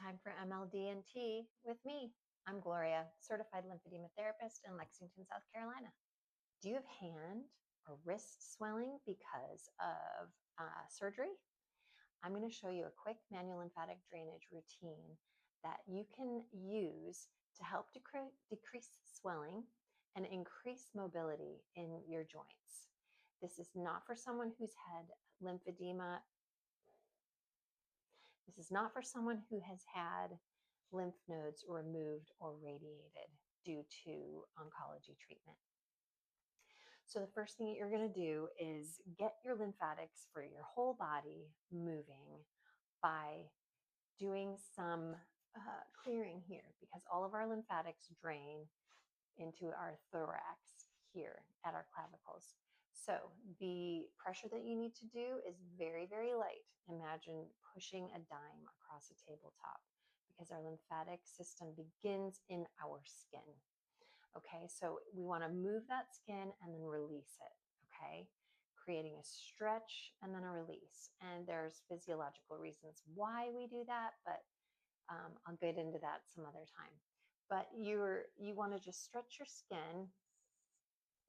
time for MLD and T with me. I'm Gloria, certified lymphedema therapist in Lexington, South Carolina. Do you have hand or wrist swelling because of surgery? I'm going to show you a quick manual lymphatic drainage routine that you can use to help decrease swelling and increase mobility in your joints. This is not for someone who's had lymphedema. This is not for someone who has had lymph nodes removed or radiated due to oncology treatment. So the first thing that you're going to do is get your lymphatics for your whole body moving by doing some clearing here, because all of our lymphatics drain into our thorax here at our clavicles. So the pressure that you need to do is very, very light. Imagine pushing a dime across a tabletop, because our lymphatic system begins in our skin. Okay, so we want to move that skin and then release it. Okay, creating a stretch and then a release. And there's physiological reasons why we do that, but I'll get into that some other time. But you want to just stretch your skin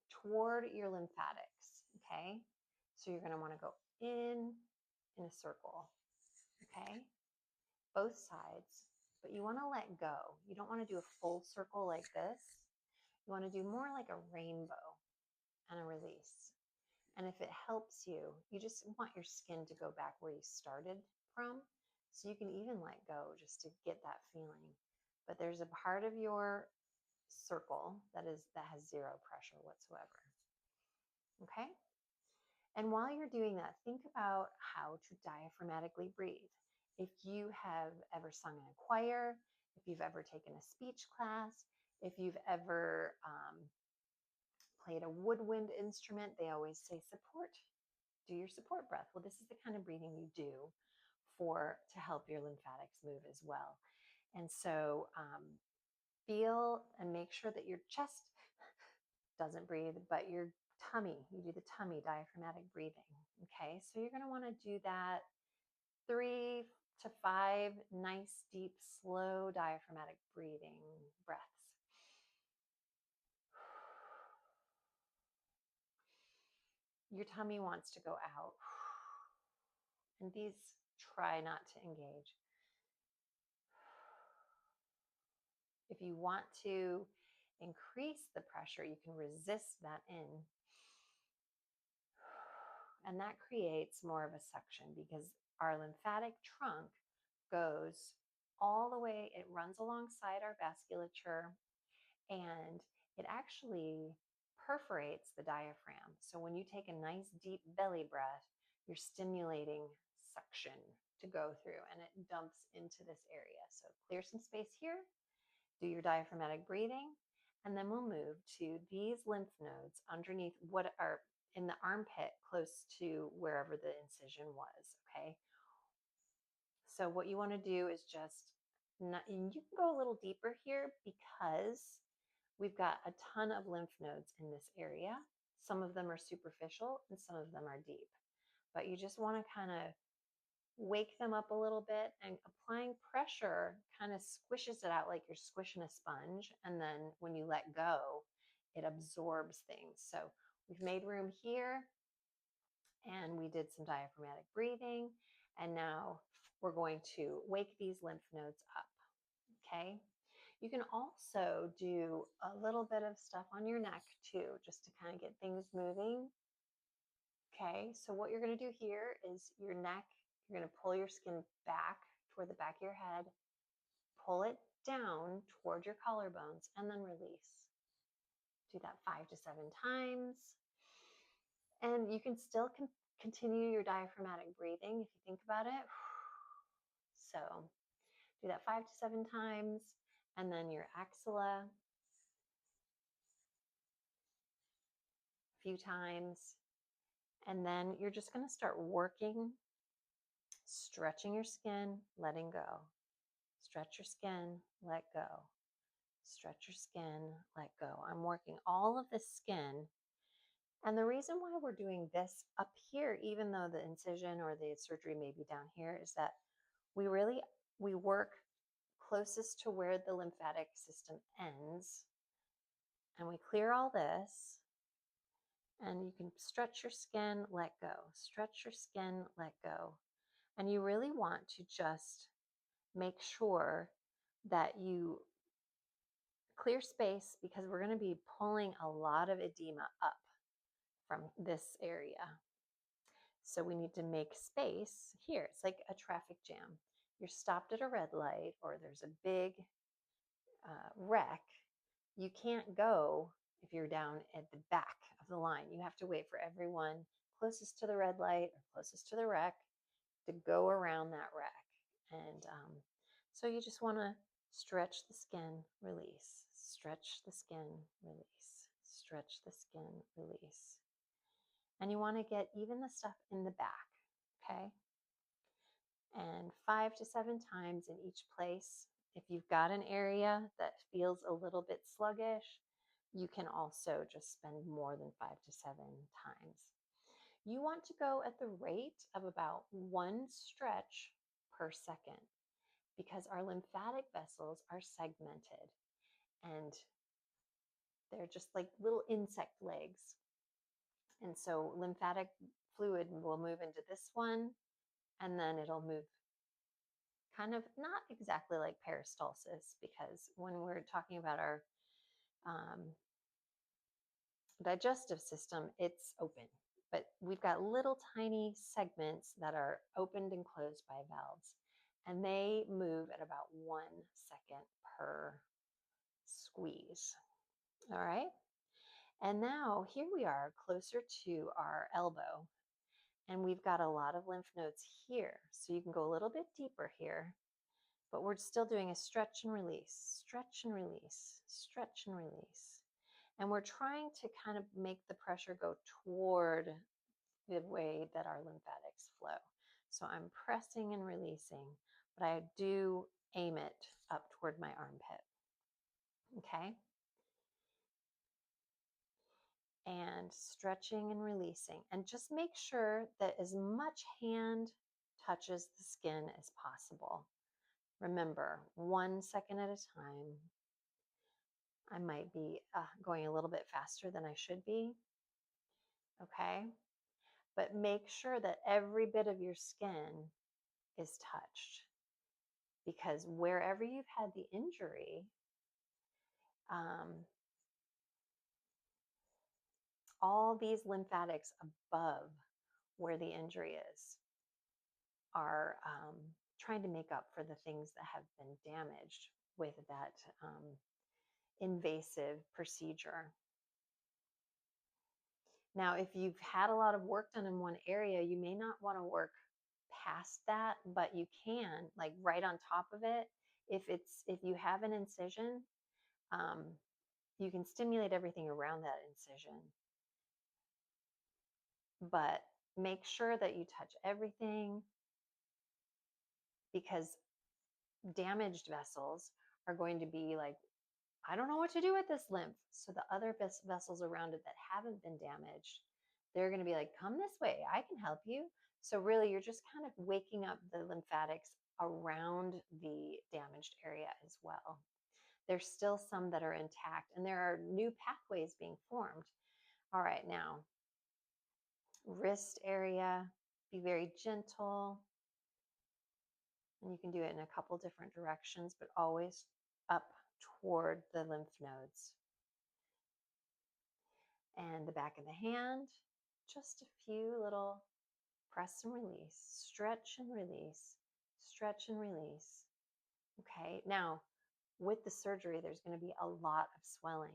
toward your lymphatics. Okay, so you're going to want to go in a circle. Okay, both sides, but you want to let go. You don't want to do a full circle like this. You want to do more like a rainbow and a release. And if it helps you, you just want your skin to go back where you started from. So you can even let go just to get that feeling. But there's a part of your circle that has zero pressure whatsoever. Okay? And while you're doing that, think about how to diaphragmatically breathe. If you have ever sung in a choir, if you've ever taken a speech class, if you've ever played a woodwind instrument, they always say support. Do your support breath. Well, this is the kind of breathing you do to help your lymphatics move as well. And so feel and make sure that your chest doesn't breathe, but your tummy, you do the tummy diaphragmatic breathing. Okay, so you're going to want to do that 3 to 5 nice, deep, slow diaphragmatic breathing breaths. Your tummy wants to go out, and these try not to engage. If you want to increase the pressure, you can resist that in. And that creates more of a suction, because our lymphatic trunk goes all the way, it runs alongside our vasculature, and it actually perforates the diaphragm. So when you take a nice deep belly breath, you're stimulating suction to go through, and it dumps into this area. So clear some space here, do your diaphragmatic breathing, and then we'll move to these lymph nodes underneath what are in the armpit, close to wherever the incision was. Okay, so what you want to do is and you can go a little deeper here, because we've got a ton of lymph nodes in this area. Some of them are superficial and some of them are deep, but you just want to kind of wake them up a little bit, and applying pressure kind of squishes it out like you're squishing a sponge. And then when you let go, it absorbs things. So we've made room here, and we did some diaphragmatic breathing. And now we're going to wake these lymph nodes up. Okay. You can also do a little bit of stuff on your neck too, just to kind of get things moving. Okay. So what you're going to do here is your neck, you're going to pull your skin back toward the back of your head, pull it down toward your collarbones, and then release. Do that 5 to 7 times. And you can still continue your diaphragmatic breathing if you think about it. So do that 5 to 7 times, and then your axilla a few times. And then you're just going to start working, stretching your skin, letting go. Stretch your skin, let go. Stretch your skin, let go. I'm working all of the skin. And the reason why we're doing this up here, even though the incision or the surgery may be down here, is that we work closest to where the lymphatic system ends. And we clear all this. And you can stretch your skin, let go. Stretch your skin, let go. And you really want to just make sure that you clear space, because we're going to be pulling a lot of edema up from this area. So we need to make space here. It's like a traffic jam. You're stopped at a red light or there's a big wreck. You can't go if you're down at the back of the line. You have to wait for everyone closest to the red light or closest to the wreck to go around that wreck. And so you just want to stretch the skin, release, stretch the skin, release, stretch the skin, release. And you want to get even the stuff in the back, okay? And 5 to 7 times in each place. If you've got an area that feels a little bit sluggish, you can also just spend more than 5 to 7 times. You want to go at the rate of about 1 stretch per second, because our lymphatic vessels are segmented and they're just like little insect legs. And so lymphatic fluid will move into this one, and then it'll move kind of not exactly like peristalsis, because when we're talking about our digestive system, it's open. But we've got little tiny segments that are opened and closed by valves, and they move at about 1 second per squeeze. All right. And now here we are closer to our elbow, and we've got a lot of lymph nodes here. So you can go a little bit deeper here, but we're still doing a stretch and release, stretch and release, stretch and release. And we're trying to kind of make the pressure go toward the way that our lymphatics flow. So I'm pressing and releasing, but I do aim it up toward my armpit. Okay? And stretching and releasing. And just make sure that as much hand touches the skin as possible. Remember, 1 second at a time. I might be going a little bit faster than I should be. Okay? But make sure that every bit of your skin is touched, because wherever you've had the injury, all these lymphatics above where the injury is are trying to make up for the things that have been damaged with that invasive procedure. Now, if you've had a lot of work done in one area, you may not want to work past that, but you can, like right on top of it. If you have an incision, you can stimulate everything around that incision, but make sure that you touch everything, because damaged vessels are going to be like, I don't know what to do with this lymph. So the other vessels around it that haven't been damaged, they're going to be like, come this way, I can help you. So really, you're just kind of waking up the lymphatics around the damaged area as well. There's still some that are intact, and there are new pathways being formed. All right, now, wrist area, be very gentle. And you can do it in a couple different directions, but always up toward the lymph nodes. And the back of the hand, just a few little press and release, stretch and release, stretch and release. Okay, now with the surgery, there's going to be a lot of swelling.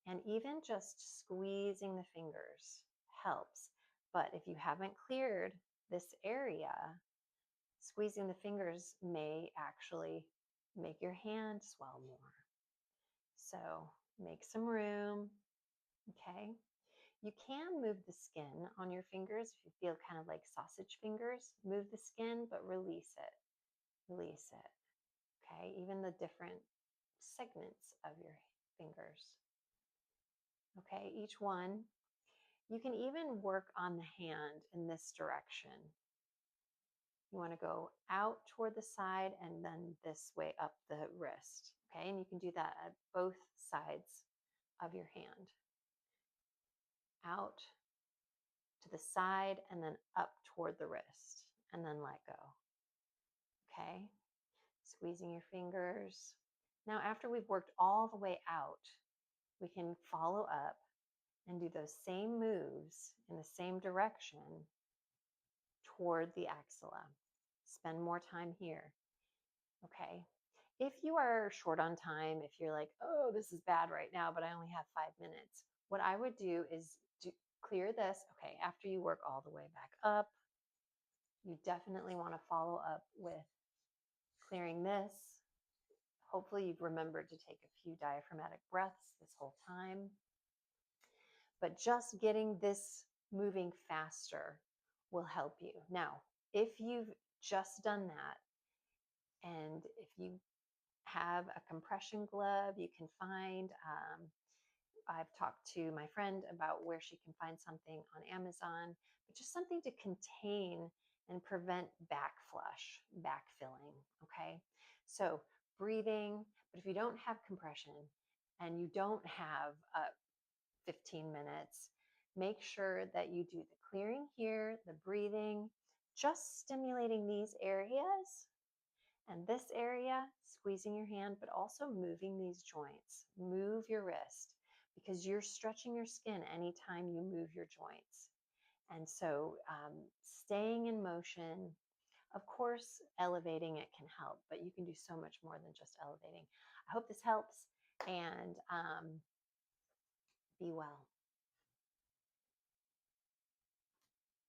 And even just squeezing the fingers helps. But if you haven't cleared this area, squeezing the fingers may actually make your hand swell more. So make some room, okay? You can move the skin on your fingers if you feel kind of like sausage fingers. Move the skin, but release it. Release it, okay? Even the different segments of your fingers. Okay, each one. You can even work on the hand in this direction. You want to go out toward the side and then this way up the wrist. Okay, and you can do that at both sides of your hand. Out to the side and then up toward the wrist and then let go. Okay, squeezing your fingers. Now, after we've worked all the way out, we can follow up and do those same moves in the same direction toward the axilla. Spend more time here. Okay. If you are short on time, if you're like, oh, this is bad right now, but I only have 5 minutes, what I would do is clear this. Okay, after you work all the way back up, you definitely want to follow up with clearing this. Hopefully you've remembered to take a few diaphragmatic breaths this whole time. But just getting this moving faster will help you. Now, if you've just done that, and if you have a compression glove you can find, I've talked to my friend about where she can find something on Amazon, but just something to contain and prevent backfilling, okay? So breathing, but if you don't have compression and you don't have 15 minutes, make sure that you do the clearing here, the breathing, just stimulating these areas and this area, squeezing your hand, but also moving these joints. Move your wrist because you're stretching your skin anytime you move your joints. And so staying in motion, of course, elevating it can help, but you can do so much more than just elevating. I hope this helps, and be well.